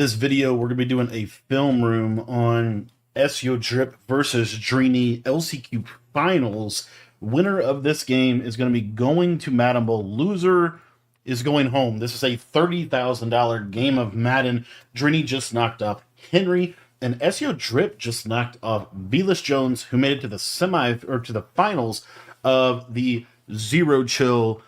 This video, we're going to be doing a film room on SEO Drip versus Drey LCQ Finals. Winner of this game is going to be going to Madden Bowl. Loser is going home. This is a $30,000 game of Madden. Drey just knocked off Henry, and SEO Drip just knocked off Velas Jones, who made it to the to the finals of the Zero Chill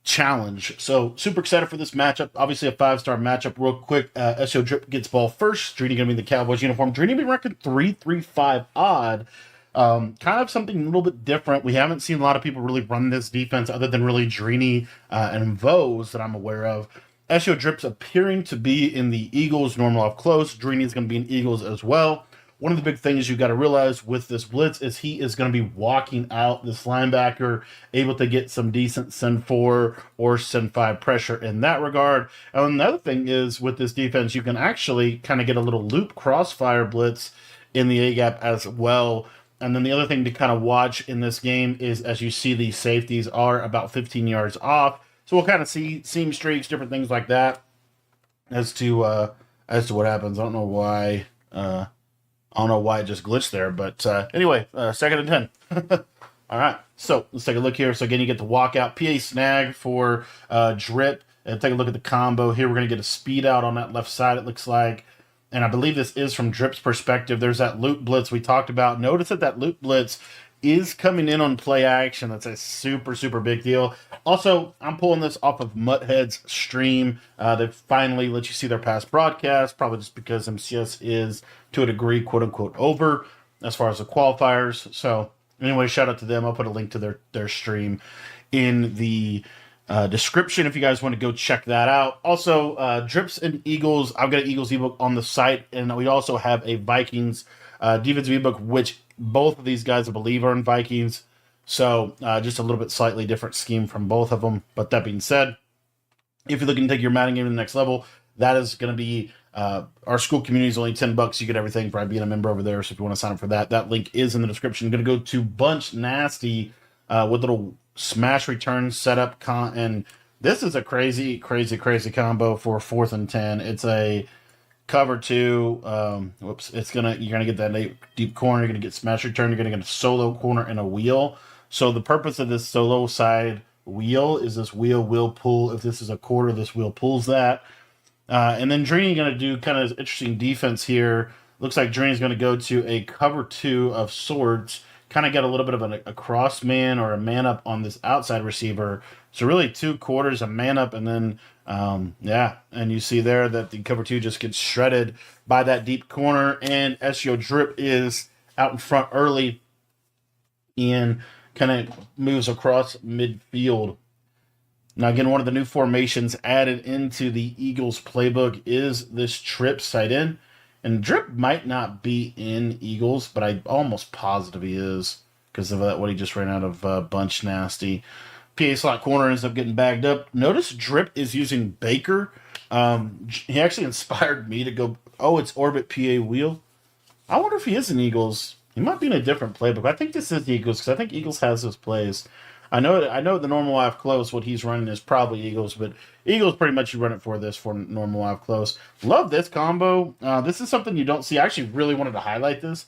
challenge. So super excited for this matchup. Obviously a 5-star matchup. Real quick, SEO Drip gets ball first. Drey gonna be in the Cowboys uniform. Drey be ranking 335 odd. Kind of something a little bit different. We haven't seen a lot of people really run this defense other than really Drey and Vose that I'm aware of. SEO Drip's appearing to be in the Eagles normal off close. Drey is going to be in Eagles as well. One of the big things you've got to realize with this blitz is he is going to be walking out this linebacker, able to get some decent send 4 or send 5 pressure in that regard. And another thing is with this defense, you can actually kind of get a little loop crossfire blitz in the A-gap as well. And then the other thing to kind of watch in this game is, as you see, these safeties are about 15 yards off. So we'll kind of see seam streaks, different things like that as to what happens. I don't know why. I don't know why it just glitched there, but anyway, 2nd and 10. All right, so let's take a look here. So again, you get the walkout PA snag for Drip. And take a look at the combo here. We're going to get a speed out on that left side, it looks like. And I believe this is from Drip's perspective. There's that loop blitz we talked about. Notice that loop blitz is coming in on play action. That's a super, super big deal. Also, I'm pulling this off of Mutthead's stream. They finally let you see their past broadcast, probably just because MCS is, to a degree, quote-unquote, over as far as the qualifiers. So, anyway, shout out to them. I'll put a link to their stream in the description if you guys want to go check that out. Also, Drips and Eagles. I've got an Eagles ebook on the site, and we also have a Vikings defensive ebook, which both of these guys, I believe, are in Vikings. So just a little bit slightly different scheme from both of them. But that being said, if you're looking to take your Madden game to the next level, that is going to be our school community is only $10. You get everything by being a member over there. So if you want to sign up for that, that link is in the description. I'm going to go to Bunch Nasty with little smash return setup. And this is a crazy, crazy, crazy combo for 4th and 10. It's a cover 2. You're gonna get that deep corner. You're gonna get smash return. You're gonna get a solo corner and a wheel. So the purpose of this solo side wheel is this wheel will pull. If this is a quarter, this wheel pulls that. And then Drey gonna do kind of interesting defense here. Looks like Drey is gonna go to a cover 2 of sorts. Kind of get a little bit of a cross man or a man up on this outside receiver. So really 2 quarters, a man up, and then and you see there that the cover 2 just gets shredded by that deep corner, and SEO Drip is out in front early and kind of moves across midfield. Now, again, one of the new formations added into the Eagles playbook is this trip side in. And Drip might not be in Eagles, but I'm almost positive he is because of what he just ran out of Bunch Nasty. PA slot corner ends up getting bagged up. Notice Drip is using Baker. He actually inspired me to go, it's Orbit PA Wheel. I wonder if he is in Eagles. He might be in a different playbook. I think this is the Eagles because I think Eagles has those plays. I know the normal live close, what he's running is probably Eagles, but Eagles pretty much you run it for this for normal live close. Love this combo. This is something you don't see. I actually really wanted to highlight this.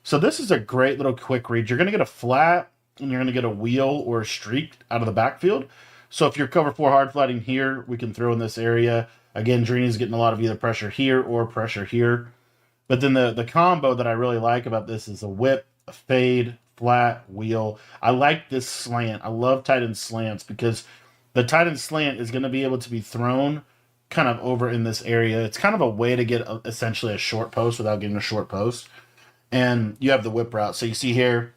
So this is a great little quick read. You're going to get a flat, and you're going to get a wheel or a streak out of the backfield. So if you're cover 4 hard flatting here, we can throw in this area. Again, Drey is getting a lot of either pressure here or pressure here. But then the combo that I really like about this is a whip, a fade, flat, wheel. I like this slant. I love tight end slants because the tight end slant is going to be able to be thrown kind of over in this area. It's kind of a way to get essentially a short post without getting a short post. And you have the whip route. So you see here,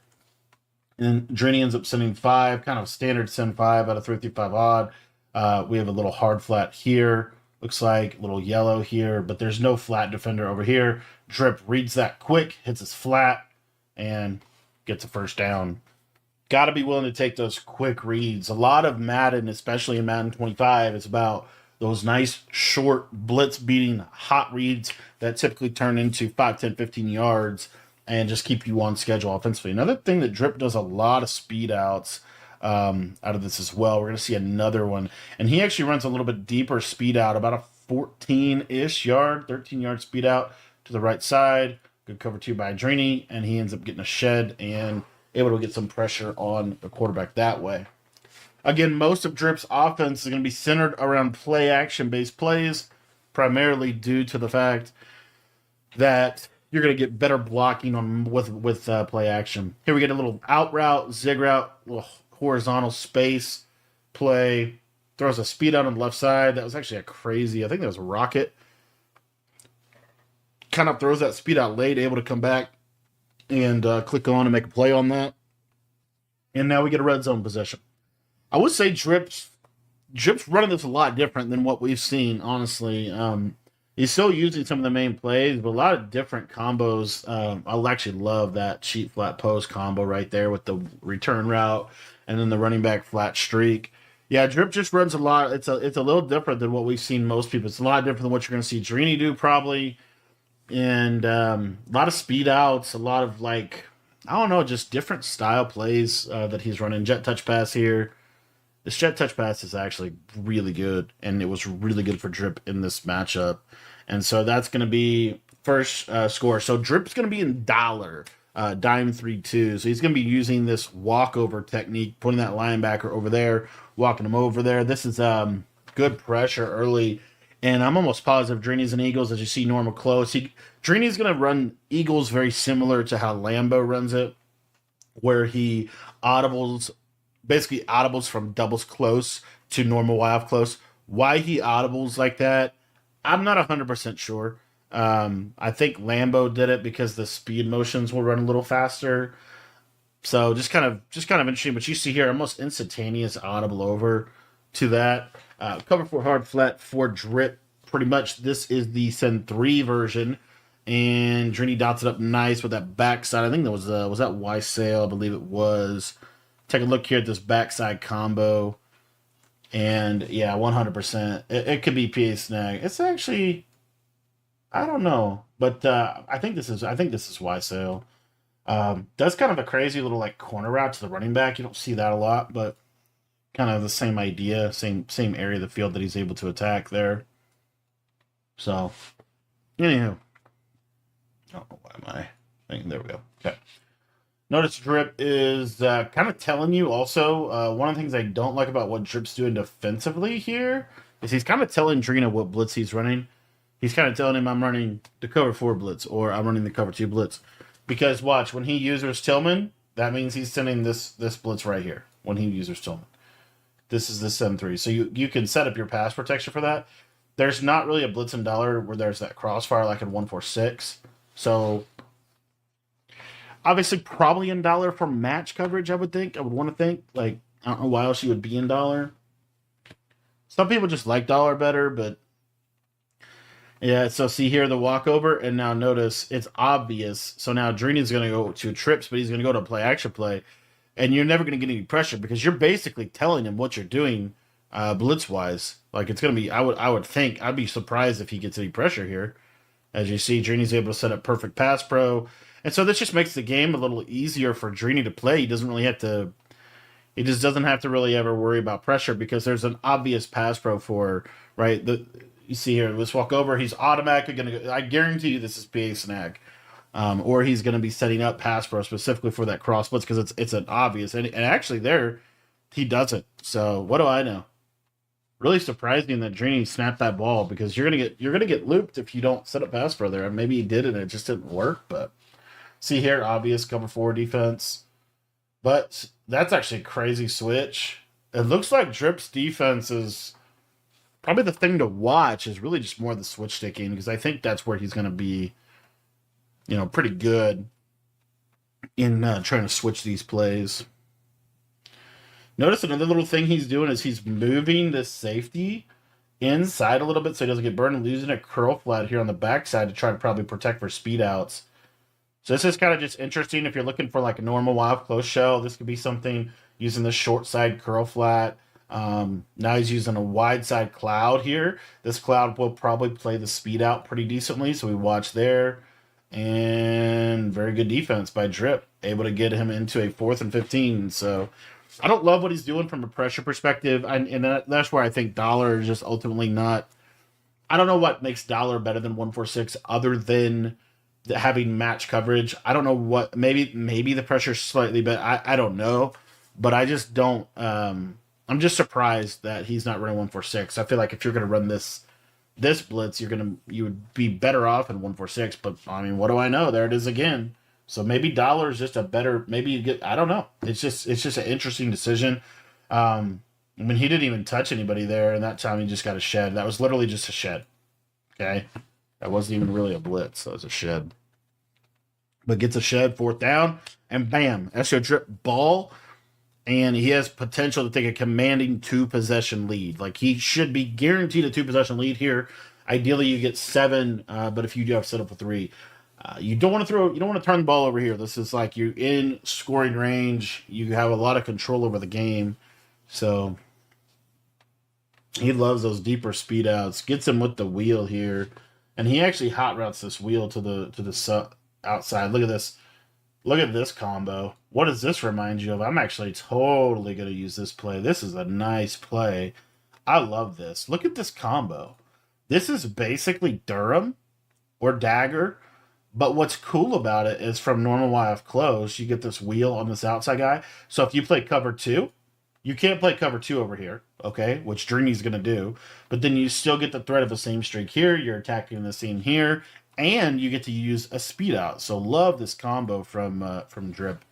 and Drey ends up sending 5, kind of standard send 5 out of 335 odd. We have a little hard flat here. Looks like a little yellow here, but there's no flat defender over here. Drip reads that quick, hits his flat, and gets a first down. Got to be willing to take those quick reads. A lot of Madden, especially in Madden 25, is about those nice, short, blitz-beating, hot reads that typically turn into 5, 10, 15 yards and just keep you on schedule offensively. Another thing that Drip does a lot of speed outs out of this as well. We're going to see another one. And he actually runs a little bit deeper speed out, about a 14-ish yard, 13-yard speed out to the right side. Good cover two by Drey, and he ends up getting a shed and able to get some pressure on the quarterback that way. Again, most of Drip's offense is going to be centered around play action based plays, primarily due to the fact that you're going to get better blocking on with play action. Here we get a little out route, zig route, little horizontal space play. Throws a speed out on the left side. That was actually a crazy, I think that was a rocket. Kind of throws that speed out late, able to come back and click on and make a play on that. And now we get a red zone possession. I would say Drip's running this a lot different than what we've seen, honestly. He's still using some of the main plays, but a lot of different combos. I actually love that cheat flat post combo right there with the return route and then the running back flat streak. Yeah, Drip just runs a lot. It's a little different than what we've seen most people. It's a lot different than what you're going to see Drey do probably. And a lot of speed outs, a lot of just different style plays that he's running. Jet touch pass here. This jet touch pass is actually really good, and it was really good for Drip in this matchup. And so that's going to be first score. So Drip's going to be in dollar, dime 3-2. So he's going to be using this walkover technique, putting that linebacker over there, walking him over there. This is good pressure early. And I'm almost positive Drey's and Eagles, as you see normal close. Drey's going to run Eagles very similar to how Lambo runs it, where he audibles from doubles close to normal Y-off close. Why he audibles like that, I'm not 100% sure. I think Lambo did it because the speed motions will run a little faster. So just kind of interesting. But you see here, almost instantaneous audible over to that. Cover for hard flat for Drip. Pretty much this is the Send 3 version. And Drey dots it up nice with that backside. I think that was that Y sail, I believe it was. Take a look here at this backside combo. And yeah, 100%. It could be PA snag. It's actually, I don't know. But I think this is Y sail. That's kind of a crazy little corner route to the running back. You don't see that a lot, but kind of the same idea, same area of the field that he's able to attack there. So, anywho. Oh, why am I thinking? There we go. Okay. Notice Drip is kind of telling you also, one of the things I don't like about what Drip's doing defensively here is he's kind of telling Drey what blitz he's running. He's kind of telling him, I'm running the cover 4 blitz, or I'm running the cover 2 blitz. Because watch, when he uses Tillman, that means he's sending this blitz right here when he uses Tillman. This is the Send 3. So you can set up your pass protection for that. There's not really a blitz and dollar where there's that crossfire like in 146. So obviously probably in dollar for match coverage, I would want to think. I don't know why else you would be in dollar. Some people just like dollar better, but yeah, so see here the walkover, and now notice it's obvious. So now Drey is going to go to trips, but he's going to go to play action play. And you're never going to get any pressure because you're basically telling him what you're doing blitz-wise. It's going to be, I would think, I'd be surprised if he gets any pressure here. As you see, Drey's able to set up perfect pass pro. And so this just makes the game a little easier for Drey to play. He just doesn't have to really ever worry about pressure because there's an obvious pass pro for, right? You see here, let's walk over. He's automatically going to go. I guarantee you this is PA snag. Or he's going to be setting up pass pro specifically for that cross blitz because it's an obvious. And actually there, he doesn't. So what do I know? Really surprising that Drey snapped that ball because you're gonna get looped if you don't set up pass pro there. And maybe he did and it just didn't work. But see here, obvious cover 4 defense. But that's actually a crazy switch. It looks like Drip's defense is probably the thing to watch is really just more the switch sticking because I think that's where he's going to be, pretty good in trying to switch these plays. Notice another little thing he's doing is he's moving this safety inside a little bit so he doesn't get burned and losing a curl flat here on the backside to try to probably protect for speed outs. So this is kind of just interesting if you're looking for a normal wild close shell. This could be something using the short side curl flat. Now he's using a wide side cloud here. This cloud will probably play the speed out pretty decently, so we watch there. And very good defense by Drip, able to get him into a 4th and 15. So I don't love what he's doing from a pressure perspective, and that's where I think dollar is just ultimately not I don't know what makes Dollar better than 146 other than having match coverage. I don't know what, maybe the pressure's slightly better. I don't know, but I just don't. I'm just surprised that he's not running 146. I feel like if you're going to run this blitz, you would be better off in 146. But I mean, what do I know? There it is again. So maybe Dollar is just a better. Maybe you get. I don't know. It's just an interesting decision. I mean, he didn't even touch anybody there, and that time he just got a shed. That was literally just a shed. Okay, that wasn't even really a blitz. That was a shed. But gets a shed, fourth down, and bam, SO drip ball, and he has potential to take a commanding 2-possession lead. Like he should be guaranteed a 2-possession lead here. Ideally, you get 7, but if you do have set up a 3, you don't want to turn the ball over here. This is like you're in scoring range. You have a lot of control over the game, so he loves those deeper speed outs. Gets him with the wheel here, and he actually hot routes this wheel to the outside. Look at this. Look at this combo. What does this remind you of? I'm actually totally going to use this play. This is a nice play. I love this. Look at this combo. This is basically Durham or Dagger, but what's cool about it is from normal YF close, you get this wheel on this outside guy. So if you play cover 2, you can't play cover 2 over here, okay, which Drey's going to do, but then you still get the threat of a seam streak here. You're attacking the seam here, and you get to use a speed out. So love this combo from Drip.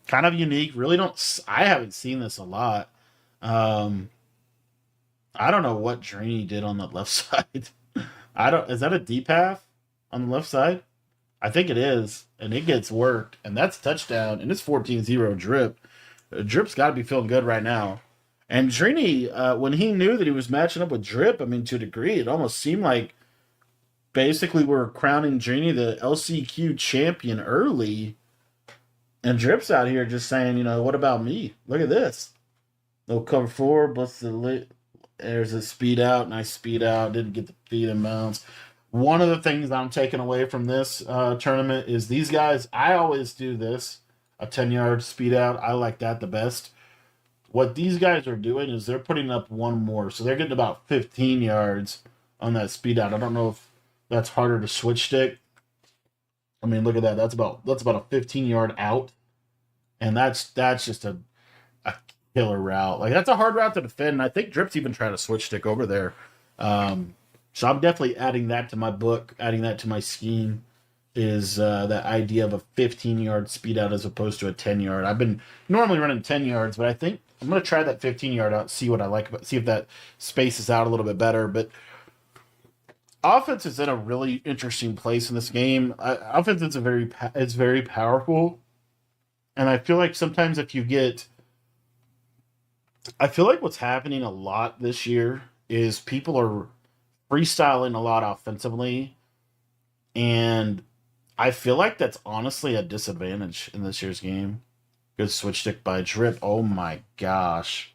Kind of unique. Really don't. I haven't seen this a lot. I don't know what Drey did on the left side. I don't. Is that a deep half on the left side? I think it is, and it gets worked, and that's touchdown, and it's 14-0 Drip. Drip's got to be feeling good right now. And Drey, when he knew that he was matching up with Drip, I mean, to a degree, it almost seemed like basically we're crowning Drey the LCQ champion early. And Drip's out here just saying, what about me? Look at this. No cover 4, blitz the lit. There's a speed out, nice speed out. Didn't get the feed in bounds. One of the things I'm taking away from this tournament is these guys, I always do this, a 10-yard speed out. I like that the best. What these guys are doing is they're putting up one more. So they're getting about 15 yards on that speed out. I don't know if that's harder to switch stick. I mean, look at that. That's about a 15-yard out. And that's just a killer route. Like, that's a hard route to defend. And I think Drip's even trying to switch stick over there. So I'm definitely adding that to my book, adding that to my scheme, is that idea of a 15-yard speed out as opposed to a 10-yard. I've been normally running 10 yards, but I think I'm going to try that 15-yard out, see what I like about, see if that spaces out a little bit better. But offense is in a really interesting place in this game. Offense is it's very powerful, and I feel like sometimes I feel like what's happening a lot this year is people are freestyling a lot offensively, and I feel like that's honestly a disadvantage in this year's game. Good switch stick by Drip. Oh my gosh.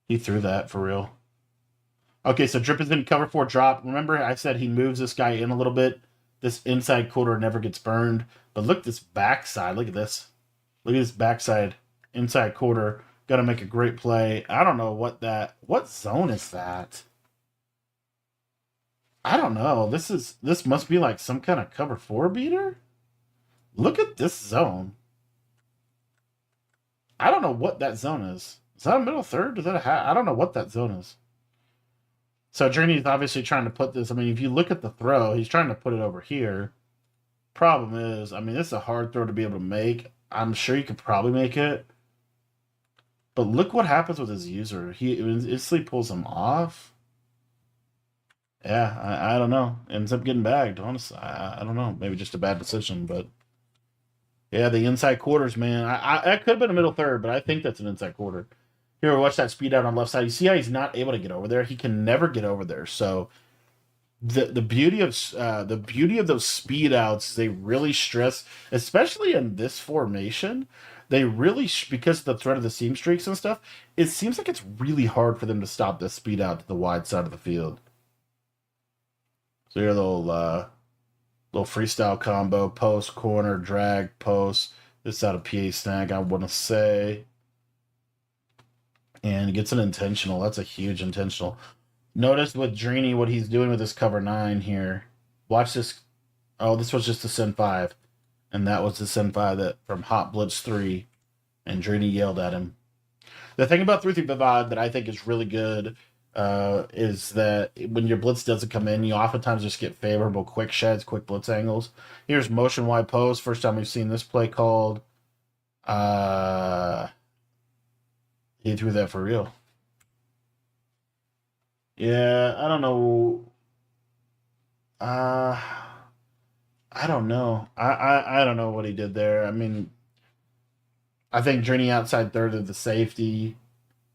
He threw that for real. Okay, so Drip is in cover 4 drop. Remember I said he moves this guy in a little bit. This inside quarter never gets burned. But look at this backside. Look at this. Look at this backside inside quarter. Got to make a great play. I don't know what zone is that? I don't know. This must be like some kind of cover 4 beater. Look at this zone. I don't know what that zone is. Is that a middle third? Is that a half? I don't know what that zone is. So Drey is obviously trying to put this. I mean, if you look at the throw, he's trying to put it over here. Problem is, I mean, this is a hard throw to be able to make. I'm sure you could probably make it. But look what happens with his user. He instantly pulls him off. Yeah, I don't know. Ends up getting bagged, honestly. I don't know. Maybe just a bad decision, but yeah, the inside quarters, man. That could have been a middle third, but I think that's an inside quarter. Here, watch that speed out on left side. You see how he's not able to get over there? He can never get over there. So the beauty of those speed outs, they really stress, especially in this formation. They really, because of the threat of the seam streaks and stuff, it seems like it's really hard for them to stop this speed out to the wide side of the field. So here, little freestyle combo, post, corner, drag, post. This out of PA snag, I want to say. And gets an intentional. That's a huge intentional. Notice with Drini what he's doing with this cover 9 here. Watch this. Oh, this was just the Sin 5. And that was the Sin 5 that from Hot Blitz 3. And Drini yelled at him. The thing about 3-3-5 that I think is really good is that when your blitz doesn't come in, you oftentimes just get favorable quick sheds, quick blitz angles. Here's motion wide post. First time we've seen this play called. He threw that for real. Yeah, I don't know. Uh, I don't know. I don't know what he did there. I mean, I think Drini outside third of the safety.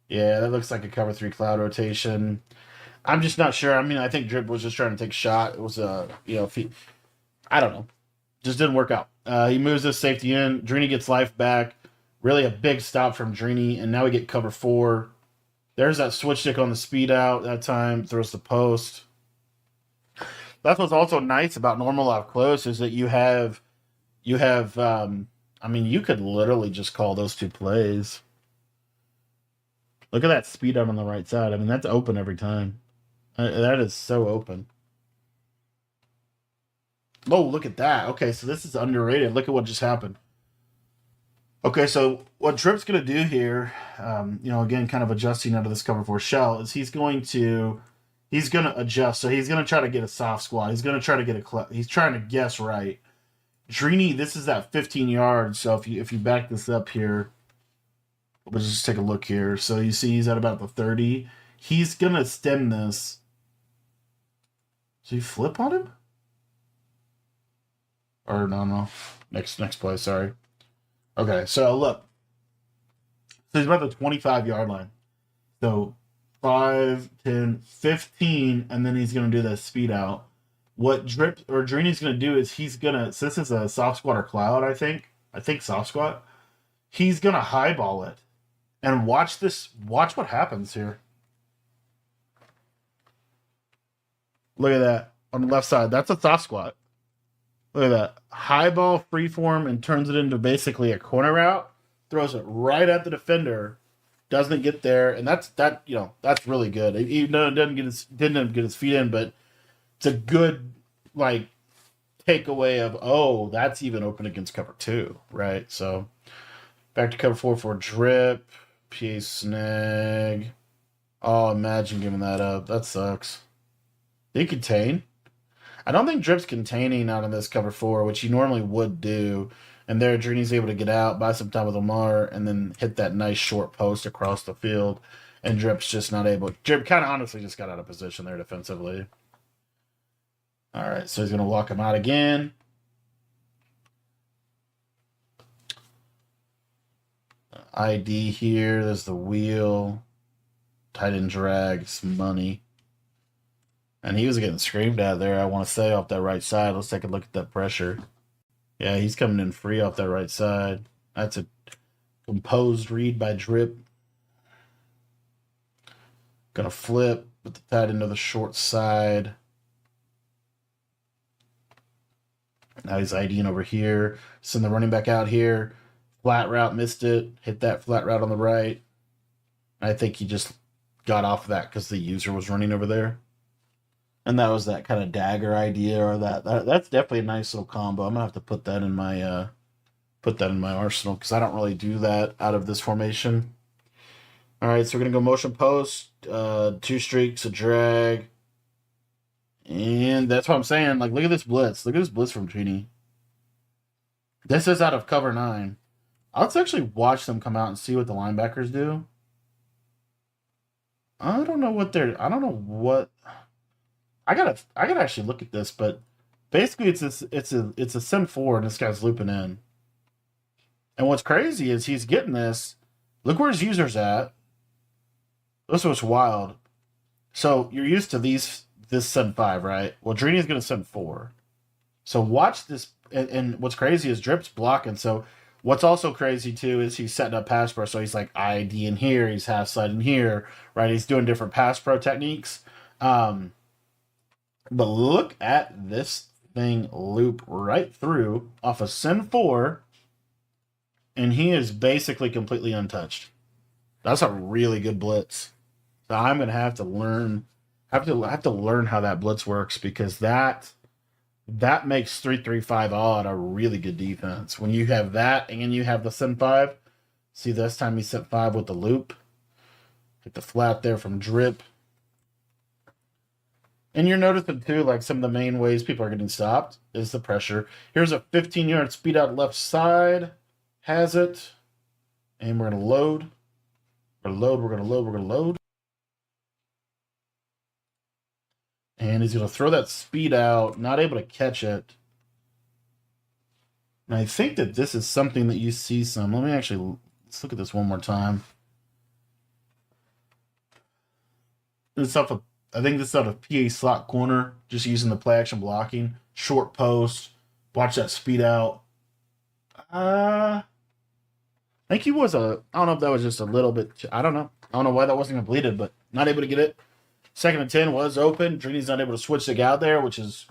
Yeah, that looks like a cover 3 cloud rotation. I'm just not sure. I mean, I think Drip was just trying to take a shot. It was if he, I don't know, just didn't work out. He moves this safety in. Drini gets life back. Really a big stop from Drini, and now we get cover 4. There's that switch stick on the speed out that time. Throws the post. That's what's also nice about normal up close is that you have. I mean, you could literally just call those 2 plays. Look at that speed out on the right side. I mean, that's open every time. That is so open. Oh, look at that. Okay, so this is underrated. Look at what just happened. Okay, so what Drip's going to do here, again, kind of adjusting out of this cover 4 shell, is he's going to adjust. So he's going to try to get a soft squat. He's going to try to get he's trying to guess right. Drini, this is at 15 yards. So if you back this up here, let's just take a look here. So you see he's at about the 30. He's going to stem this. So you flip on him? Or no. Next play, sorry. Okay, so look. So he's about the 25-yard line. So 5, 10, 15, and then he's going to do that speed out. What Drini's going to do is he's going to, so this is a soft squat or cloud, I think soft squat. He's going to highball it. And watch what happens here. Look at that on the left side. That's a soft squat. Look at that. High ball freeform and turns it into basically a corner route. Throws it right at the defender. Doesn't get there, and that's really good. Even though it didn't get his feet in, but it's a good takeaway of that's even open against cover 2, right? So back to cover 4 for Drip. PA snag. Oh, imagine giving that up. That sucks. Did he contain? I don't think Drip's containing out of this cover 4, which he normally would do. And there, Drini's able to get out, buy some time with Lamar, and then hit that nice short post across the field. And Drip's just not able. Drip kind of honestly just got out of position there defensively. All right, so he's going to walk him out again. ID here. There's the wheel. Tight end drags money. And he was getting screamed at there, I want to say, off that right side. Let's take a look at that pressure. Yeah, he's coming in free off that right side. That's a composed read by Drip. Gonna flip with the tight end to the short side. Now he's IDing over here. Send the running back out here. Flat route, missed it. Hit that flat route on the right. I think he just got off of that because the user was running over there. And that was that kind of dagger idea, or that's definitely a nice little combo. I'm gonna have to put that in my arsenal because I don't really do that out of this formation. All right, so we're gonna go motion post, 2 streaks, a drag, and that's what I'm saying. Look at this blitz. Look at this blitz from Drini. This is out of cover 9. Let's actually watch them come out and see what the linebackers do. I don't know what. I gotta actually look at this, but basically it's a sim 4 and this guy's looping in. And what's crazy is he's getting this. Look where his user's at. This was wild. So you're used to this sim 5, right? Well, Drini's gonna sim 4. So watch this, and what's crazy is Drip's blocking. So what's also crazy too is he's setting up pass pro. So he's like ID in here, he's half side in here, right? He's doing different pass pro techniques. But look at this thing loop right through off of Sin 4, and he is basically completely untouched. That's a really good blitz. So I'm going to have to learn I have to learn how that blitz works, because that makes 3-3-5 odd a really good defense. When you have that and you have the send 5, see this time he sent 5 with the loop. Get the flat there from drip. And you're noticing too, like some of the main ways people are getting stopped is the pressure. Here's a 15-yard speed out left side. Has it. And we're going to load. We're going to load, we're going to load, we're going to load. And he's going to throw that speed out, not able to catch it. And I think that this is something that you see some. Let me actually, let's look at this one more time. I think this is out of PA slot corner, just using the play action blocking. Short post. Watch that speed out. I think he was I don't know if that was just a little bit, I don't know. I don't know why that wasn't completed, but not able to get it. 2nd and 10 was open. Drey's not able to switch the out there, which is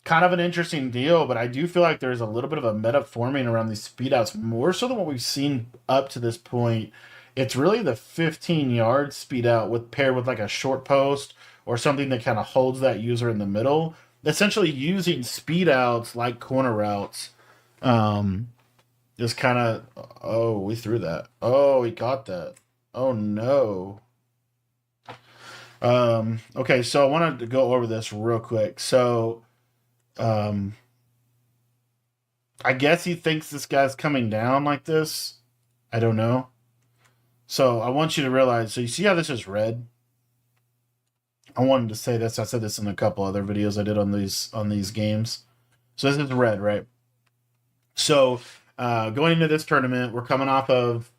kind of an interesting deal, but I do feel like there's a little bit of a meta forming around these speed outs, more so than what we've seen up to this point. It's really the 15-yard speed out paired with like a short post or something that kind of holds that user in the middle. Essentially using speed outs like corner routes. Just kind of, oh, we threw that. Oh, we got that. Oh, no. Okay, so I wanted to go over this real quick. So, I guess he thinks this guy's coming down like this. I don't know. So I want you to realize, so you see how this is red? I wanted to say this. I said this in a couple other videos I did on these games. So this is red, right? So going into this tournament, we're coming off of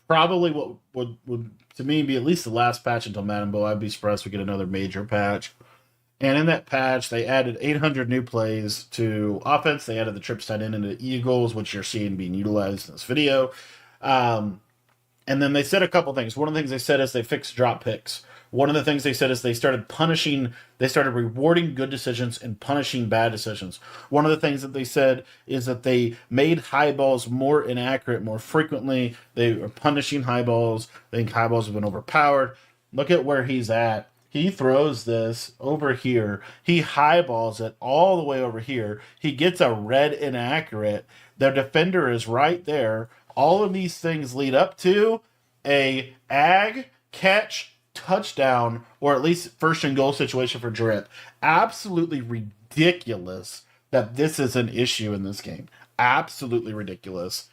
probably what would to me be at least the last patch until Madden Bowl. I'd be surprised if we get another major patch. And in that patch, they added 800 new plays to offense. They added the trips tight end into Eagles, which you're seeing being utilized in this video. And then they said a couple things. One of the things they said is they fixed drop picks. One of the things they said is they started rewarding good decisions and punishing bad decisions. One of the things that they said is that they made high balls more inaccurate more frequently. They are punishing high balls. They think high balls have been overpowered. Look at where he's at. He throws this over here. He highballs it all the way over here. He gets a red inaccurate. Their defender is right there. All of these things lead up to a ag, catch, touchdown, or at least first and goal situation for Drip. Absolutely ridiculous that this is an issue in this game. Absolutely ridiculous.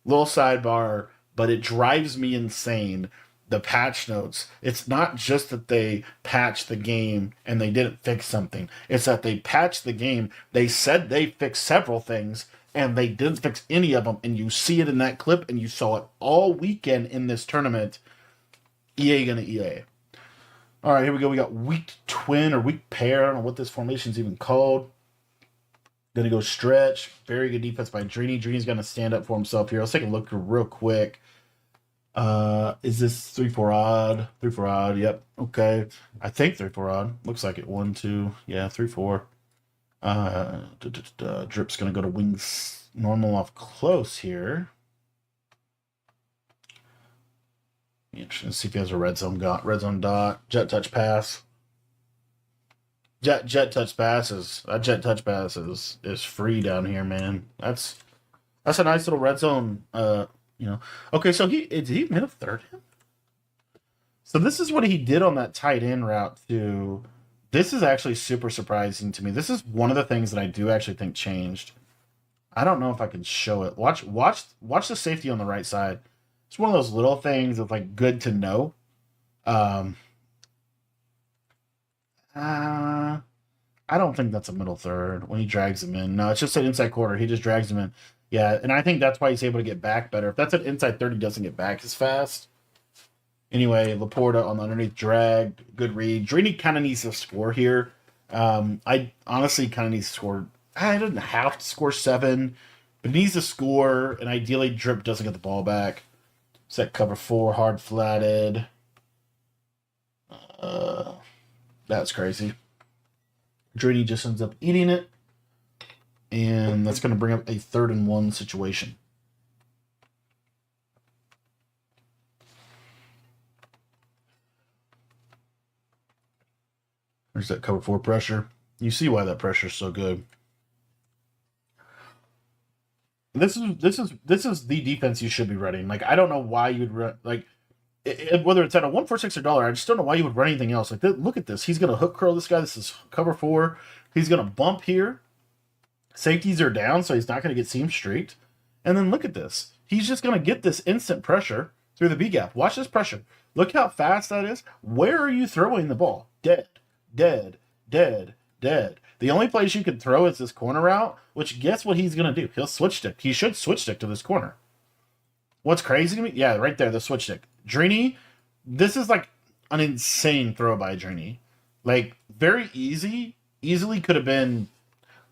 Little sidebar, but it drives me insane. The patch notes. It's not just that they patched the game and they didn't fix something. It's that they patched the game. They said they fixed several things and they didn't fix any of them. And you see it in that clip, and you saw it all weekend in this tournament. EA gonna EA. All right, here we go. We got weak twin or weak pair. I don't know what this formation's even called. Gonna go stretch. Very good defense by Drey. Drey's gonna stand up for himself here. Let's take a look real quick. Is this 3-4 odd? 3-4 odd, yep. Okay. I think 3-4 odd. Looks like it. 1, 2, yeah, 3-4. Drip's gonna go to wings normal off close here. Interesting to see if he has a red zone dot. Jet touch pass. Jet touch passes. That jet touch pass is free down here, man. That's a nice little red zone. Okay, so did he middle third him? So this is what he did on that tight end route too. This is actually super surprising to me. This is one of the things that I do actually think changed. I don't know if I can show it. Watch the safety on the right side. It's one of those little things that's like good to know. I don't think that's a middle third when he drags him in. No, it's just an inside quarter. He just drags him in. Yeah, and I think that's why he's able to get back better. If that's an inside third, he doesn't get back as fast. Anyway, Laporta on the underneath drag. Good read. Drey kind of needs to score here. I honestly kind of need to score. I don't have to score 7, but he needs to score, and ideally Drip doesn't get the ball back. Set cover 4, hard flatted. That's crazy. Drey just ends up eating it. And that's going to bring up a 3rd and 1 situation. There's that cover 4 pressure. You see why that pressure is so good. This is the defense you should be running. Like, I don't know why you'd run, like, whether it's at a 146 or dollar, I just don't know why you would run anything else. Like, look at this. He's gonna hook curl this guy. This is cover 4. He's gonna bump here. Safeties are down, so he's not gonna get seam streaked. And then look at this. He's just gonna get this instant pressure through the B gap. Watch this pressure. Look how fast that is. Where are you throwing the ball? Dead, dead, dead, dead. The only place you can throw is this corner route, which guess what he's going to do? He'll switch stick. He should switch stick to this corner. What's crazy to me? Yeah, right there, the switch stick. Drey, this is like an insane throw by Drey. Like, very easily could have been,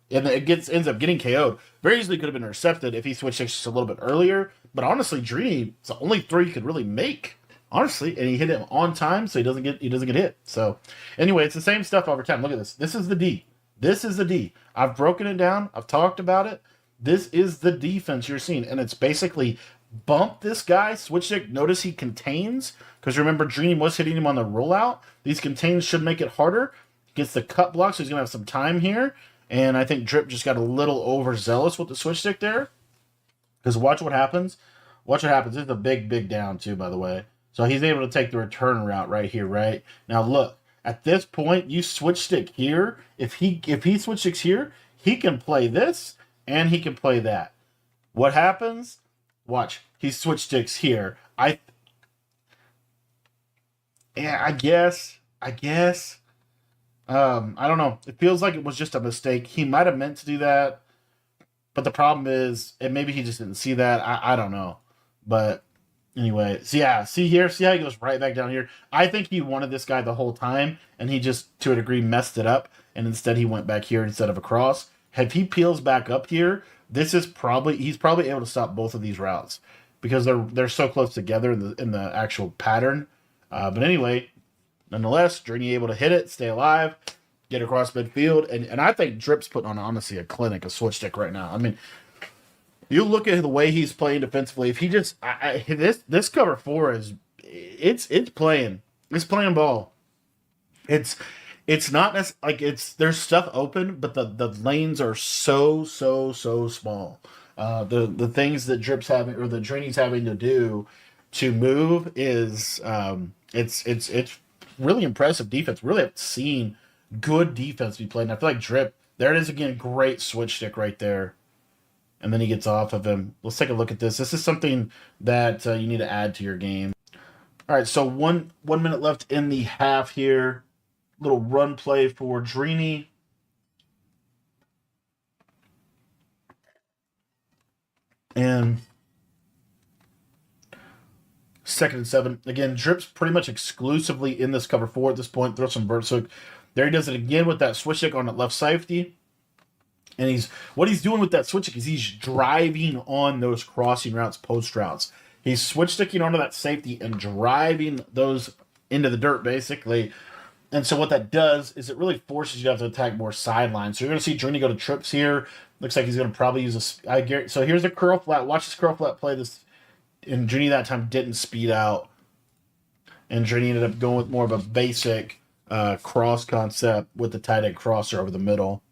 and it ends up getting KO'd. Very easily could have been intercepted if he switched sticks just a little bit earlier. But honestly, Drey, it's the only throw he could really make. Honestly, and he hit him on time, so he doesn't get hit. So anyway, it's the same stuff over time. Look at this. This is the D. This is the D. I've broken it down. I've talked about it. This is the defense you're seeing, and it's basically bump this guy, switch stick. Notice he contains, because remember, Drey was hitting him on the rollout. These contains should make it harder. Gets the cut block, so he's going to have some time here. And I think Drip just got a little overzealous with the switch stick there. Because watch what happens. Watch what happens. This is a big down, too, by the way. So he's able to take the return route right here, right? Now look, at this point, you switch stick here. If he switch sticks here, he can play this and he can play that. What happens? Watch, he switch sticks here. I guess. I don't know. It feels like it was just a mistake. He might have meant to do that, but the problem is, and maybe he just didn't see that. I don't know, but. Anyway, so yeah, see here, see how he goes right back down here? I think he wanted this guy the whole time, and he just, to a degree, messed it up, and instead he went back here instead of across. If he peels back up here, he's probably able to stop both of these routes, because they're so close together in the actual pattern. But anyway, nonetheless, Drey able to hit it, stay alive, get across midfield, and I think Drip's putting on, honestly, a clinic, a switch stick right now. I mean, you look at the way he's playing defensively. If he just this cover 4 is it's playing ball. It's not like there's stuff open, but the lanes are so small. The things that Drip's having or the Drey's having to do to move is it's really impressive defense. Really have seen good defense be played. And I feel like Drip, there it is again, great switch stick right there. And then he gets off of him. Let's take a look at this. This is something that you need to add to your game. All right, so one minute left in the half here. Little run play for Drey. And 2nd and 7. Again, Drip's pretty much exclusively in this cover 4 at this point. Throw some vert hook. There he does it again with that switch stick on the left safety. And what he's doing with that switch stick is he's driving on those crossing routes, post routes. He's switch sticking onto that safety and driving those into the dirt, basically. And so what that does is it really forces you to have to attack more sidelines. So you're going to see Drey go to trips here. Looks like he's going to probably use so here's a curl flat. Watch this curl flat play this. And Drey that time didn't speed out. And Drey ended up going with more of a basic cross concept with the tight end crosser over the middle.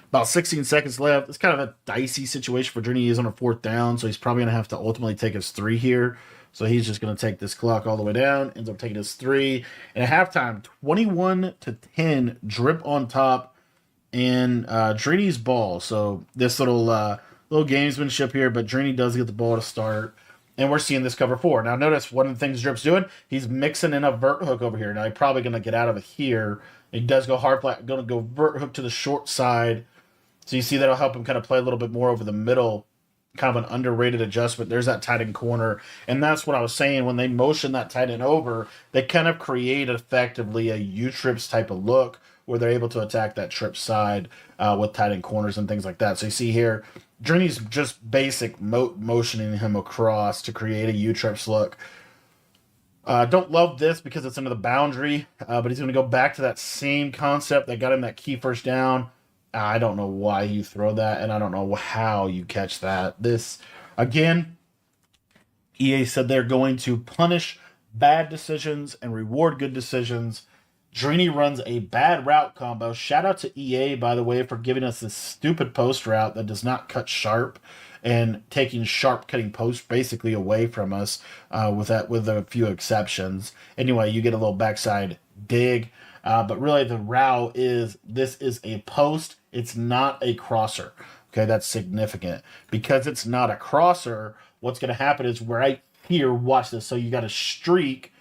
About 16 seconds left. It's kind of a dicey situation for Drey. He is on a 4th down, so he's probably going to have to ultimately take his 3 here. So he's just going to take this clock all the way down, ends up taking his 3. And at halftime, 21-10, Drip on top, and Drey's ball. So this little gamesmanship here, but Drey does get the ball to start. And we're seeing this cover 4. Now notice one of the things Drip's doing, he's mixing in a vert hook over here. Now he's probably going to get out of it here. He does go hard flat, going to go vert hook to the short side. So you see that'll help him kind of play a little bit more over the middle, kind of an underrated adjustment. There's that tight end corner. And that's what I was saying. When they motion that tight end over, they kind of create effectively a U-trips type of look where they're able to attack that trip side with tight end corners and things like that. So you see here, Drey's just basic motioning him across to create a U-trips look. Don't love this because it's under the boundary, but he's going to go back to that same concept that got him that key first down. I don't know why you throw that, and I don't know how you catch that. This, again, EA said they're going to punish bad decisions and reward good decisions, Drini runs a bad route combo. Shout out to EA, by the way, for giving us this stupid post route that does not cut sharp and taking sharp cutting post basically away from us with a few exceptions. Anyway, you get a little backside dig. But really, the route is this is a post. It's not a crosser. Okay, that's significant. Because it's not a crosser, what's going to happen is right here, watch this. So you got a streak.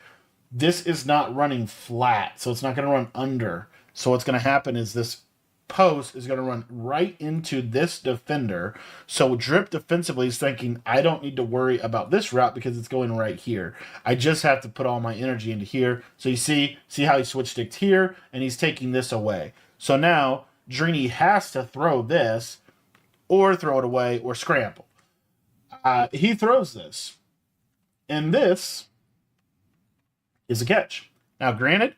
This is not running flat, so it's not going to run under. So what's going to happen is this post is going to run right into this defender. So Drip defensively is thinking, I don't need to worry about this route because it's going right here. I just have to put all my energy into here. So you see how he switch sticked here, and he's taking this away. So now Drini has to throw this, or throw it away, or scramble. He throws this. And this is a catch. Now, granted,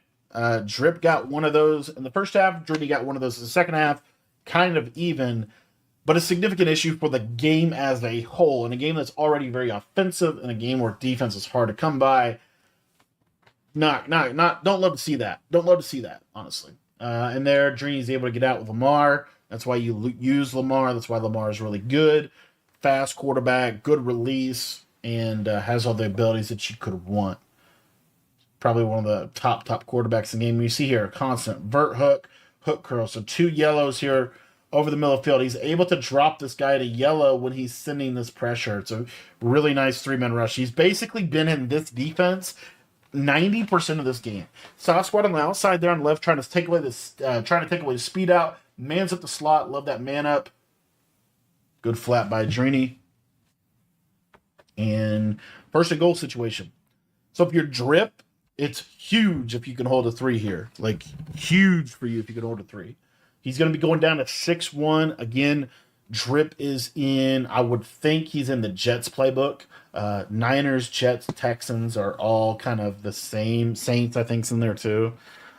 Drip got one of those in the first half. Drini got one of those in the second half. Kind of even, but a significant issue for the game as a whole. In a game that's already very offensive, in a game where defense is hard to come by. Don't love to see that. Don't love to see that, honestly. And there, Drini's able to get out with Lamar. That's why you use Lamar. That's why Lamar is really good. Fast quarterback, good release, and has all the abilities that you could want. Probably one of the top quarterbacks in the game. You see here, a constant vert hook, hook curl. So 2 yellows here over the middle of the field. He's able to drop this guy to yellow when he's sending this pressure. It's a really nice 3-man rush. He's basically been in this defense 90% of this game. Soft squad on the outside there on the left, trying to take away the speed out. Man's up the slot. Love that man up. Good flat by Drini. And first and goal situation. So if you're Drip, it's huge if you can hold a 3 here. Like, huge for you if you can hold a 3. He's going to be going down to 6-1. Again, Drip is in, I would think he's in the Jets playbook. Niners, Jets, Texans are all kind of the same. Saints, I think, is in there too.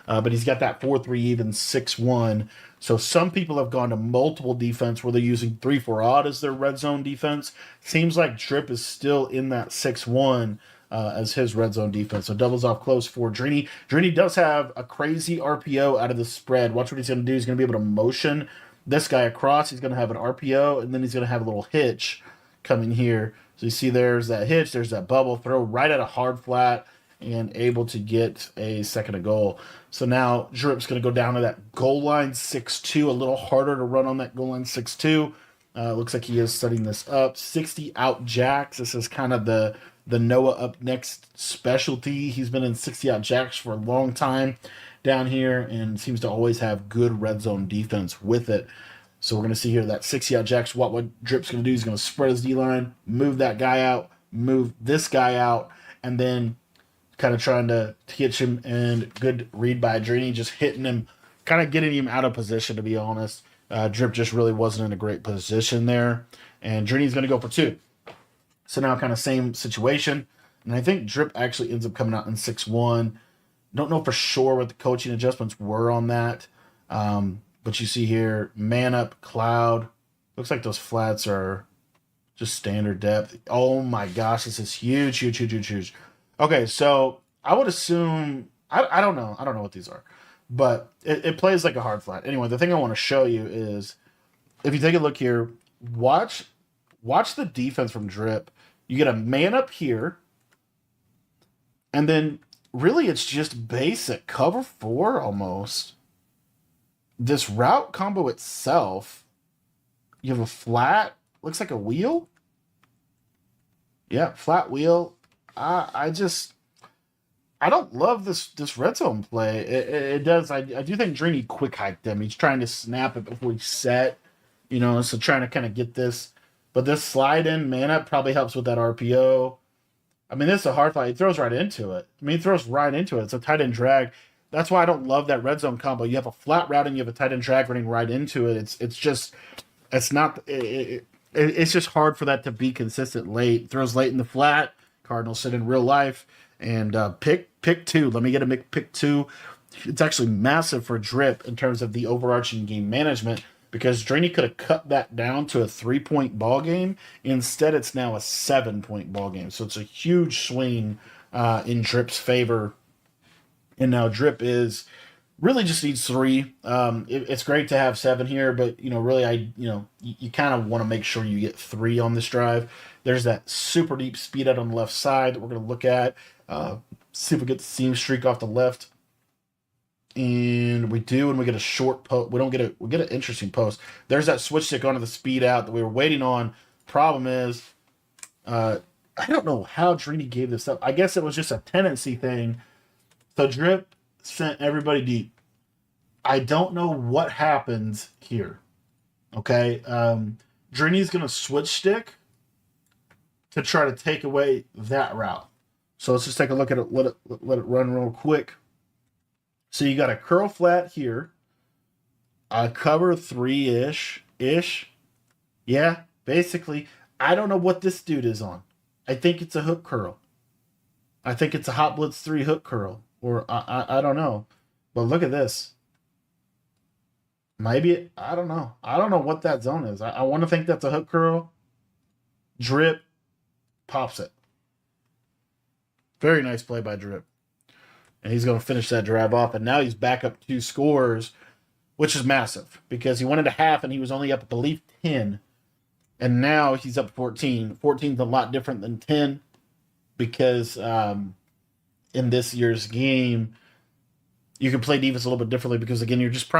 But he's got that 4-3 even 6-1. So some people have gone to multiple defense where they're using 3-4 odd as their red zone defense. Seems like Drip is still in that 6-1 as his red zone defense. So doubles off close for Drini. Drini does have a crazy RPO out of the spread. Watch what he's going to do. He's going to be able to motion this guy across. He's going to have an RPO, and then he's going to have a little hitch coming here. So you see there's that hitch, there's that bubble, throw right at a hard flat, and able to get a second of goal. So now Drip's going to go down to that goal line 6-2, a little harder to run on that goal line 6-2. Looks like he is setting this up. 60 out jacks. This is kind of the Noah up next specialty. He's been in 60 out jacks for a long time down here and seems to always have good red zone defense with it. So we're going to see here that 60 out jacks. What Drip's going to do is going to spread his D-line, move that guy out, move this guy out, and then kind of trying to hitch him, and good read by Drini, just hitting him, kind of getting him out of position, to be honest. Drip just really wasn't in a great position there, and Drini's going to go for 2. So now kind of same situation, and I think Drip actually ends up coming out in 6-1. Don't know for sure what the coaching adjustments were on that, but you see here, man up, cloud. Looks like those flats are just standard depth. Oh my gosh, this is huge, huge, huge, huge, huge. Okay, so I would assume, I don't know. I don't know what these are. But it plays like a hard flat. Anyway, the thing I want to show you is, if you take a look here, watch the defense from Drip. You get a man up here, and then really it's just basic cover 4 almost. This route combo itself, you have a flat, looks like a wheel. Yeah, flat wheel. I don't love this red zone play. It does. I do think Drini quick hiked him. He's trying to snap it before he's set, so trying to kind of get this. But this slide in man up probably helps with that RPO. I mean, this is a hard fly. He throws right into it. He throws right into it. It's a tight end drag. That's why I don't love that red zone combo. You have a flat route and you have a tight end drag running right into it. It's just hard for that to be consistent late. Throws late in the flat. Cardinals sit in real life, and pick 2. Let me get a pick 2. It's actually massive for Drip in terms of the overarching game management, because Drini could have cut that down to a 3-point ball game. Instead, it's now a 7-point ball game. So it's a huge swing in Drip's favor. And now Drip is Really just needs three. It's great to have seven here, but really, you kind of want to make sure you get three on this drive. There's that super deep speed out on the left side that we're going to look at. See if we get the seam streak off the left, and we do, and we get a short post. We don't get we get an interesting post. There's that switch stick onto the speed out that we were waiting on. Problem is, I don't know how Drini gave this up. I guess it was just a tendency thing. So Drip sent everybody deep. I don't know what happens here. Okay. Drini's going to switch stick to try to take away that route. So let's just take a look at it. Let it run real quick. So you got a curl flat here. A cover three-ish. Yeah, basically. I don't know what this dude is on. I think it's a hook curl. I think it's a Hot Blitz 3 hook curl. Or I don't know. But look at this. Maybe, I don't know. I don't know what that zone is. I want to think that's a hook curl. Drip pops it. Very nice play by Drip. And he's going to finish that drive off. And now he's back up 2 scores, which is massive. Because he went into half and he was only up, I believe, 10. And now he's up 14. 14 is a lot different than 10. Because in this year's game, you can play defense a little bit differently. Because, again, you're just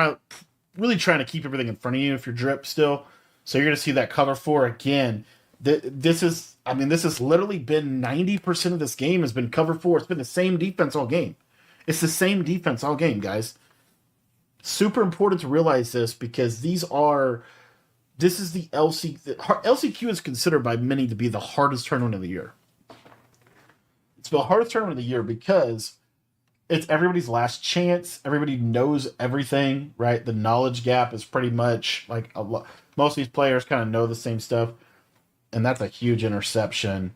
really trying to keep everything in front of you if you're Drip still. So you're going to see that cover 4 again. This has literally been 90% of this game has been cover 4. It's been the same defense all game. It's the same defense all game, guys. Super important to realize this because this is the LCQ is considered by many to be the hardest tournament of the year. It's the hardest tournament of the year because it's everybody's last chance. Everybody knows everything, right? The knowledge gap is pretty much like most of these players kind of know the same stuff, and that's a huge interception.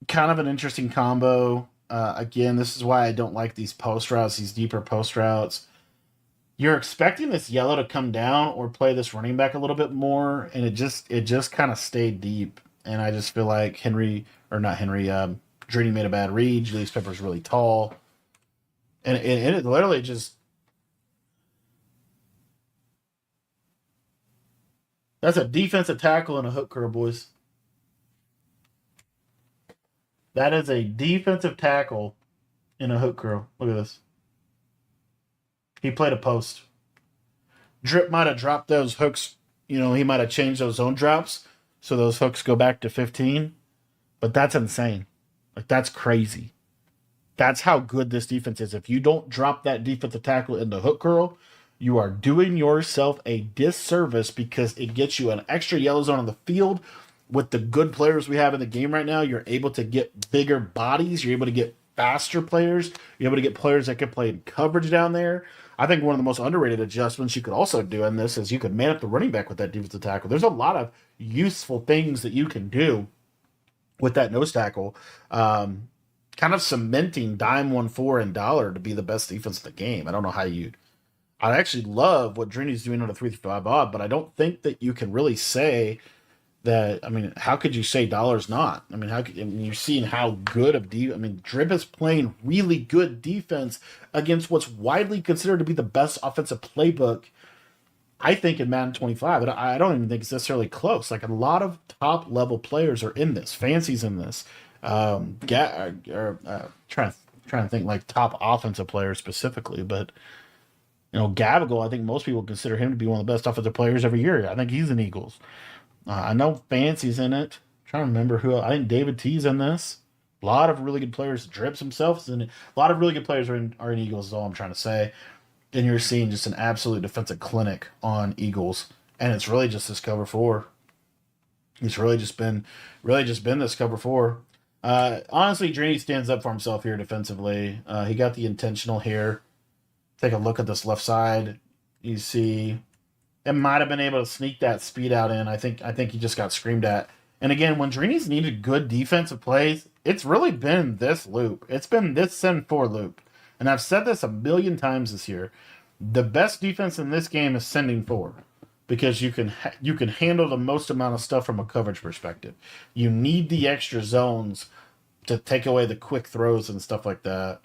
Kind of an interesting combo. Again, this is why I don't like these post routes, these deeper post routes. You're expecting this yellow to come down or play this running back a little bit more, and it just kind of stayed deep. And I just feel like Drini made a bad read. Julius Pepper's really tall. And it literally just... That's a defensive tackle and a hook curl, boys. That is a defensive tackle in a hook curl. Look at this. He played a post. Drip might have dropped those hooks. He might have changed those zone drops so those hooks go back to 15. But that's insane. Like, that's crazy. That's how good this defense is. If you don't drop that defensive tackle in the hook curl, you are doing yourself a disservice because it gets you an extra yellow zone on the field. With the good players we have in the game right now, you're able to get bigger bodies. You're able to get faster players. You're able to get players that can play in coverage down there. I think one of the most underrated adjustments you could also do in this is you could man up the running back with that defensive tackle. There's a lot of useful things that you can do with that nose tackle. Kind of cementing dime 1-4 and dollar to be the best defense in the game. I don't know how I actually love what Drini's doing on a 3-5 odd, but I don't think that you can really say that. I mean, how could you say dollar's not? I mean, you're seeing how good of Drip is playing really good defense against what's widely considered to be the best offensive playbook, I think, in Madden 25. I don't even think it's necessarily close. Like, a lot of top level players are in this. Fancy's in this. Trying to think like top offensive players specifically, but Gavigal, I think most people consider him to be one of the best offensive players every year. I think he's in Eagles. I know Fancy's in it. I'm trying to remember who. I think David T's in this. A lot of really good players. Drips himself is in it. A lot of really good players are in Eagles, is all I'm trying to say. And you're seeing just an absolute defensive clinic on Eagles. And it's really just this cover 4. It's really just been this cover 4. Honestly, Drini stands up for himself here defensively. He got the intentional here. Take a look at this left side. You see, it might have been able to sneak that speed out in. I think he just got screamed at. And again, when Drini's needed good defensive plays, it's really been this loop. It's been this send 4 loop. And I've said this a million times this year. The best defense in this game is sending 4. Because you can handle the most amount of stuff from a coverage perspective. You need the extra zones to take away the quick throws and stuff like that.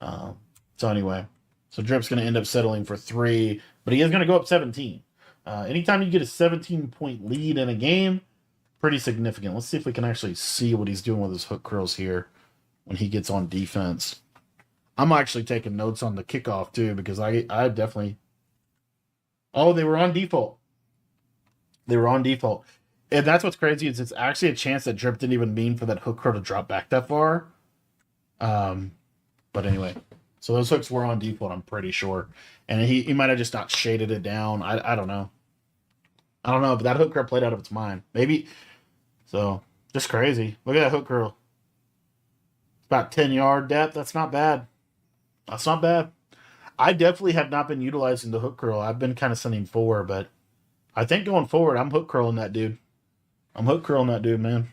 So anyway, so Drip's going to end up settling for 3, but he is going to go up 17. Anytime you get a 17-point lead in a game, pretty significant. Let's see if we can actually see what he's doing with his hook curls here when he gets on defense. I'm actually taking notes on the kickoff too, because I definitely. Oh, they were on default. They were on default. And that's what's crazy is it's actually a chance that Drip didn't even mean for that hook curl to drop back that far. But anyway, so those hooks were on default, I'm pretty sure. And he might have just not shaded it down. I don't know. I don't know, but that hook curl played out of its mind. Maybe. So, just crazy. Look at that hook curl. It's about 10-yard depth. That's not bad. That's not bad. I definitely have not been utilizing the hook curl. I've been kind of sending 4, but I think going forward, I'm hook curling that dude. I'm hook curling that dude, man.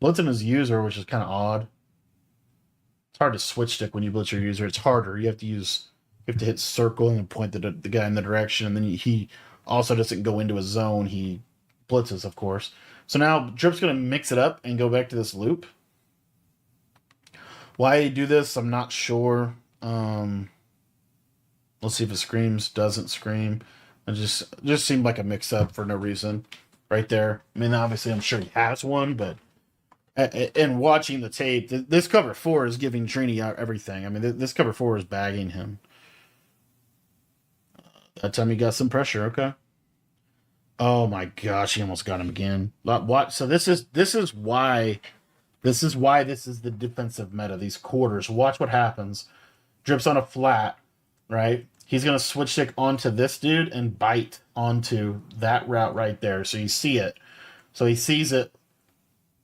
Blitzing his user, which is kind of odd. It's hard to switch stick when you blitz your user. It's harder. You have to hit circle and point the guy in the direction, and then he also doesn't go into a zone. He blitzes, of course. So now Drip's going to mix it up and go back to this loop. Why he do this, I'm not sure. Let's see if it screams. Doesn't scream. It just seemed like a mix-up for no reason. Right there. I mean, obviously, I'm sure he has one, but and watching the tape, this cover 4 is giving Trini everything. I mean, this cover 4 is bagging him. That time he got some pressure. Okay. Oh my gosh, he almost got him again. What? So this is why this is the defensive meta. These quarters. Watch what happens. Drips on a flat, right? He's going to switch stick onto this dude and bite onto that route right there. So you see it. So he sees it.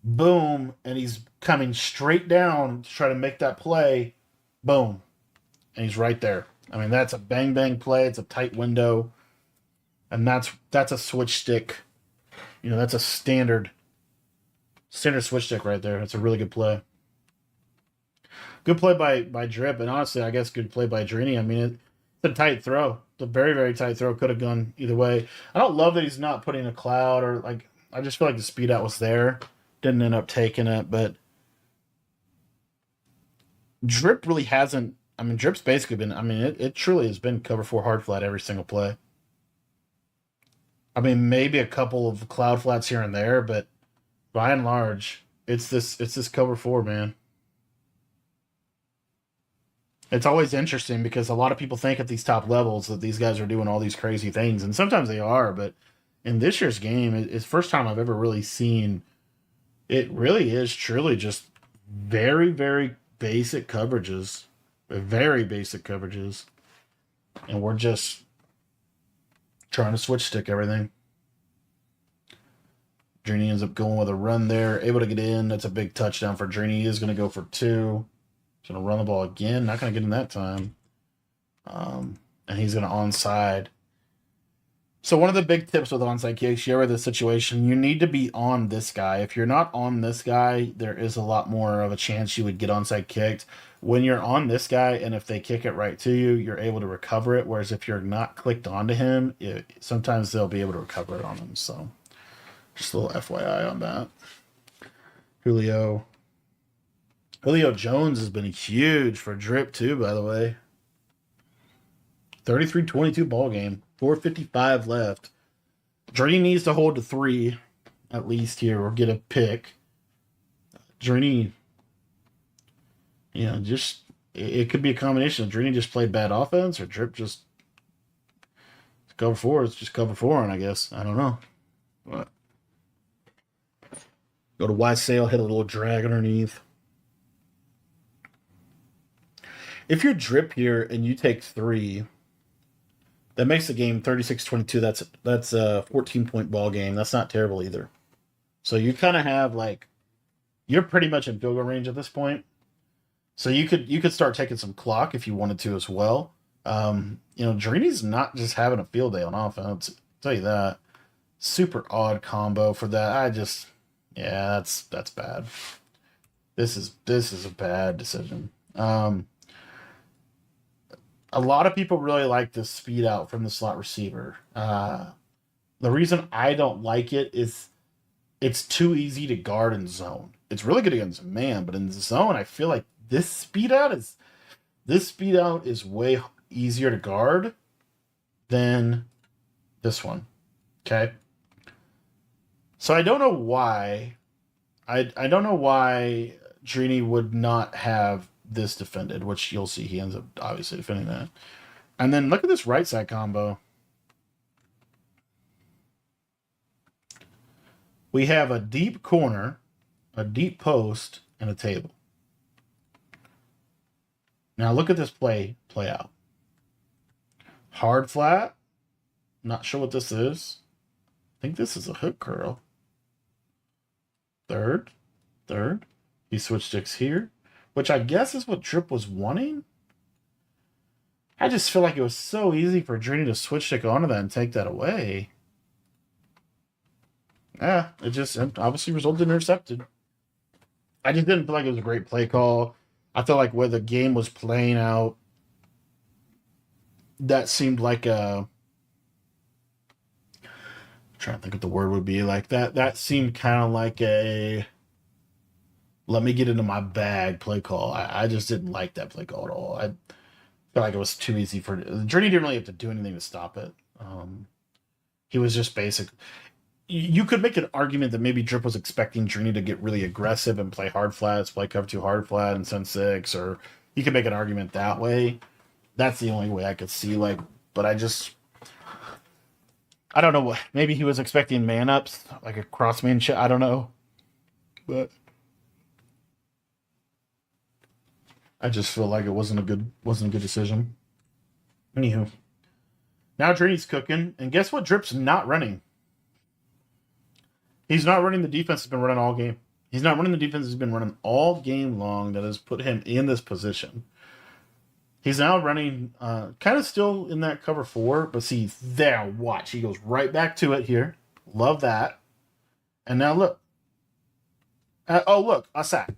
Boom. And he's coming straight down to try to make that play. Boom. And he's right there. I mean, that's a bang-bang play. It's a tight window. And that's a switch stick. You know, that's a standard switch stick right there. It's a really good play. Good play by Drip. And honestly, I guess good play by Drini. I mean, it's a tight throw. It's a very, very tight throw. Could have gone either way. I don't love that he's not putting a cloud or like. I just feel like the speed out was there. Didn't end up taking it, but Drip really hasn't. I mean, Drip's basically been. I mean, it truly has been cover 4 hard flat every single play. I mean, maybe a couple of cloud flats here and there, but by and large, it's this cover 4, man. It's always interesting because a lot of people think at these top levels that these guys are doing all these crazy things, and sometimes they are, but in this year's game, it's the first time I've ever really seen it really is truly just very, very basic coverages. Very basic coverages. And we're just trying to switch stick everything. Drini ends up going with a run there. Able to get in. That's a big touchdown for Drini. He is going to go for 2. He's going to run the ball again. Not going to get in that time. And he's going to onside. So one of the big tips with onside kicks, you ever the situation, you need to be on this guy. If you're not on this guy, there is a lot more of a chance you would get onside kicked. When you're on this guy, and if they kick it right to you, you're able to recover it. Whereas if you're not clicked onto him, sometimes they'll be able to recover it on him. So just a little FYI on that. Julio Jones has been huge for Drip too, by the way. 33-22 ball game. 4:55 left. Drey needs to hold to 3 at least here or get a pick. Drey, just it could be a combination of Drey just played bad offense or Drip just cover 4. It's just cover 4, and I guess I don't know. What? Go to wide sail, hit a little drag underneath. If you're Drip here and you take 3. That makes the game 36-22. That's a 14-point ball game. That's not terrible either. So you kind of have you're pretty much in field goal range at this point. So you could start taking some clock if you wanted to as well. Drini's not just having a field day on offense. I'll tell you that. Super odd combo for that. That's bad. This is a bad decision. A lot of people really like the speed out from the slot receiver. The reason I don't like it is it's too easy to guard and zone. It's really good against man, but in the zone, I feel like this speed out is way easier to guard than this one. Okay. So I don't know why. I don't know why Drini would not have this defended, which you'll see he ends up obviously defending that. And then look at this right side combo. We have a deep corner, a deep post, and a table. Now look at this play out. Hard flat. Not sure what this is. I think this is a hook curl. Third. He switched sticks here, which I guess is what Drip was wanting. I just feel like it was so easy for Drini to switch stick onto that and take that away. Yeah, it obviously resulted in intercepted. I just didn't feel like it was a great play call. I felt like where the game was playing out, that seemed like a. I'm trying to think what the word would be like that. That seemed kind of like a. Let me get into my bag play call. I just didn't like that play call at all. I felt like it was too easy for Journey didn't really have to do anything to stop it. He was just basic. You could make an argument that maybe Drip was expecting Journey to get really aggressive and play hard flats, play cover 2 hard flat and send 6, or you could make an argument that way. That's the only way I could see. But I don't know what. Maybe he was expecting man ups, like a crossman shit. I don't know, but I just feel like it wasn't a good decision. Anywho, now Journey's cooking, and guess what? Drip's not running. He's not running the defense he's been running all game. He's not running the defense he's been running all game long that has put him in this position. He's now running kind of still in that cover 4, but see, there, watch. He goes right back to it here. Love that. And now look. Look, a sack.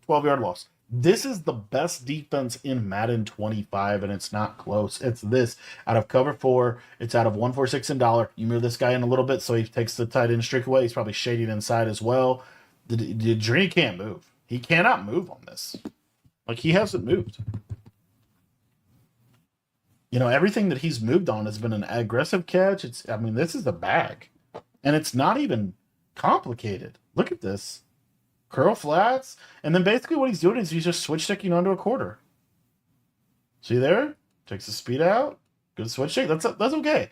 12-yard loss. This is the best defense in Madden 25, and it's not close. It's this. Out of cover 4, it's out of 146 and dollar. You move this guy in a little bit so he takes the tight end streak away. He's probably shading inside as well. The Drey can't move. He cannot move on this. Like, he hasn't moved. Everything that he's moved on has been an aggressive catch. This is the bag. And it's not even complicated. Look at this. Curl flats. And then basically what he's doing is he's just switch sticking onto a quarter. See there? Takes the speed out. Good switch stick. That's okay.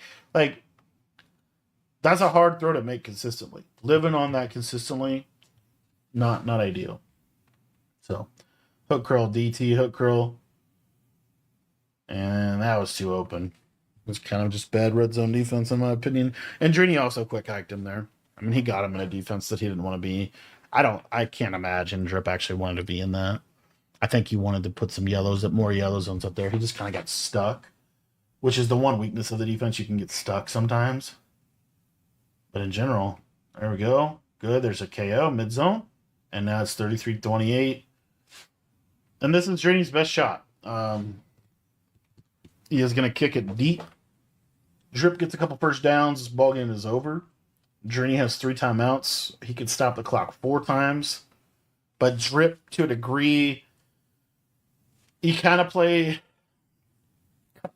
That's a hard throw to make consistently. Living on that consistently, not ideal. So, hook curl, DT, hook curl. And that was too open. It was kind of just bad red zone defense, in my opinion. And Drini also quick hiked him there. He got him in a defense that he didn't want to be. I can't imagine Drip actually wanted to be in that. I think he wanted to put some more yellow zones up there. He just kind of got stuck, which is the one weakness of the defense. You can get stuck sometimes. But in general, there we go. Good. There's a KO mid zone. And now it's 33-28. And this is Drini's best shot. He is going to kick it deep. Drip gets a couple first downs. This ball game is over. Drini has 3 timeouts. He could stop the clock 4 times. But Drip, to a degree, he kind of play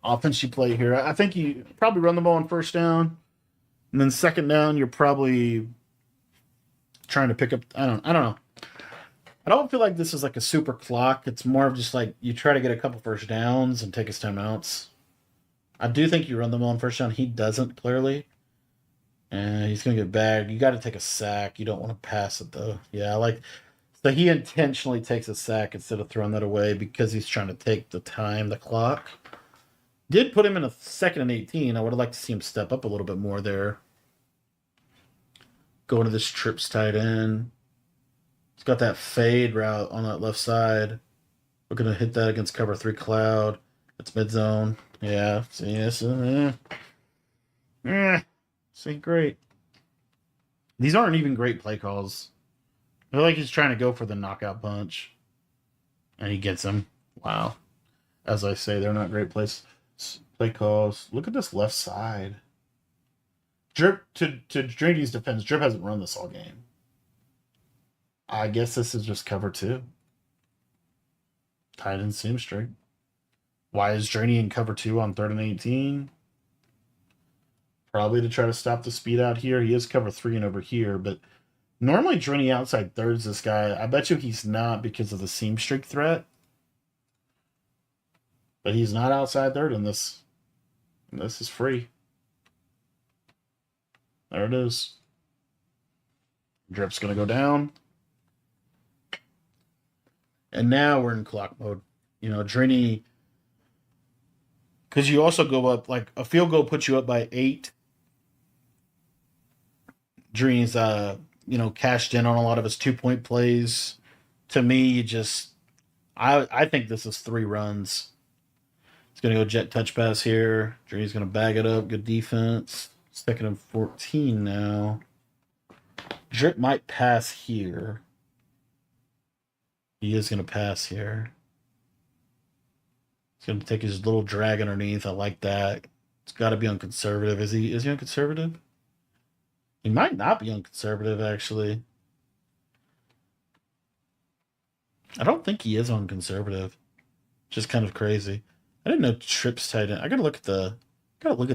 offense you play here. I think you probably run the ball on first down. And then second down, you're probably trying to pick up. I don't know. I don't feel like this is like a super clock. It's more of just like you try to get a couple first downs and take his timeouts. I do think you run the ball on first down. He doesn't, clearly. And he's going to get bagged. You got to take a sack. You don't want to pass it, though. Yeah, so he intentionally takes a sack instead of throwing that away because he's trying to take the clock. Did put him in a 2nd and 18. I would have liked to see him step up a little bit more there. Going to this trips tight end. He's got that fade route on that left side. We're going to hit that against cover 3 cloud. It's mid zone. Yeah. See, this See, great. These aren't even great play calls. I feel like he's trying to go for the knockout punch. And he gets him. Wow. As I say, they're not great play calls. Look at this left side. Drip, to Drini's defense, Drip hasn't run this all game. I guess this is just cover two. Tight end seam streak. Why is Drey in cover two on 3rd and 18? Probably to try to stop the speed out here. He is cover three and over here, but normally Drey outside thirds this guy. I bet you he's not because of the seam streak threat. But he's not outside third in this. And this is free. There it is. Drip's going to go down. And now we're in clock mode. You know, Drey, because you also go up, like a field goal puts you up by 8. Drey's, cashed in on a lot of his 2-point plays. To me, I think this is 3 runs. He's going to go jet touch pass here. Drey's going to bag it up. Good defense. 2nd and 14 now. Drip might pass here. He is going to pass here. He's going to take his little drag underneath. I like that. It's got to be on conservative. Is he on conservative? He might not be on conservative, actually. I don't think he is on conservative. Just kind of crazy. I didn't know trips tight end. I gotta look at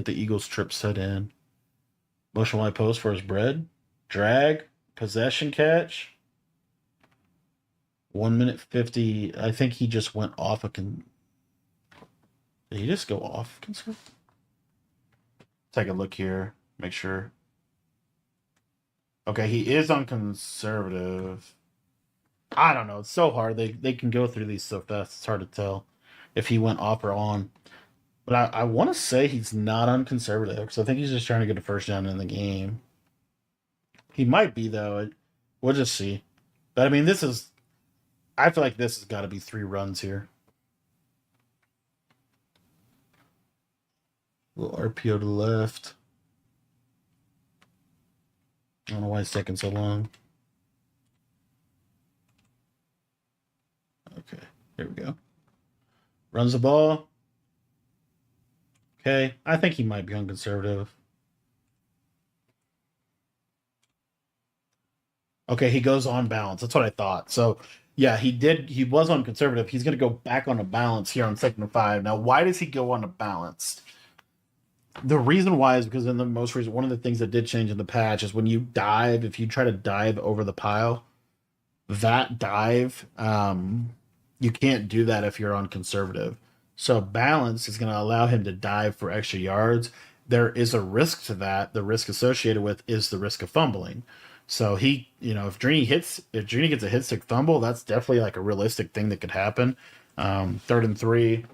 the Eagles trips tight end. Motion wide post for his bread. Drag. Possession catch. 1 minute 50. I think he just went off a Did he just go off conservative? Take a look here. Make sure. Okay, he is on conservative. I don't know. It's so hard. They can go through these so fast. It's hard to tell if he went off or on. But I want to say he's not on conservative because I think he's just trying to get a first down in the game. He might be, though. We'll just see. But, I mean, I feel like this has got to be 3 runs here. A little RPO to the left. I don't know why it's taking so long. Okay, here we go. Runs the ball. Okay, I think he might be on conservative. Okay, he goes on balance. That's what I thought. So, yeah, he did. He was on conservative. He's going to go back on a balance here on 2nd and 5. Now, why does he go on a balance? The reason why is because in the most recent, one of the things that did change in the patch is when you dive, if you try to dive over the pile, that dive, you can't do that if you're on conservative. So balance is going to allow him to dive for extra yards. There is a risk to that. The risk associated with is the risk of fumbling. So if Drey gets a hit stick fumble, that's definitely like a realistic thing that could happen. 3rd and 3.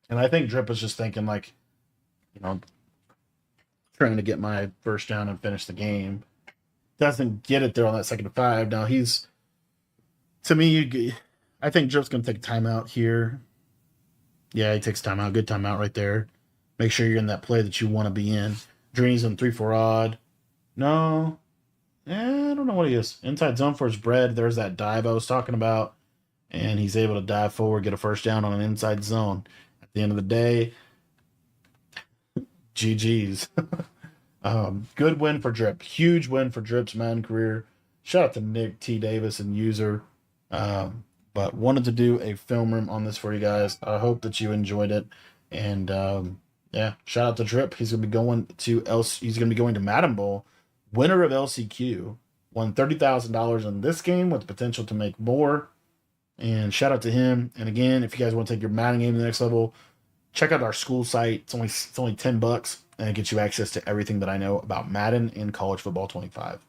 And I think Drip was just thinking like, trying to get my first down and finish the game. Doesn't get it there on that 2nd and 5. Now I think Drip's going to take a timeout here. Yeah, he takes timeout. Good timeout right there. Make sure you're in that play that you want to be in. Drey's in 3-4 odd. No. I don't know what he is. Inside zone for his bread. There's that dive I was talking about. And he's able to dive forward, get a first down on an inside zone. At the end of the day, GG's. Good win for Drip. Huge win for Drip's Madden career. Shout out to Nick T. Davis and User. But wanted to do a film room on this for you guys. I hope that you enjoyed it. And shout out to Drip. He's gonna be going to Madden Bowl. Winner of LCQ. Won $30,000 in this game with the potential to make more. And shout out to him. And again, if you guys want to take your Madden game to the next level, check out our school site. It's only $10 and it gets you access to everything that I know about Madden and college football 25.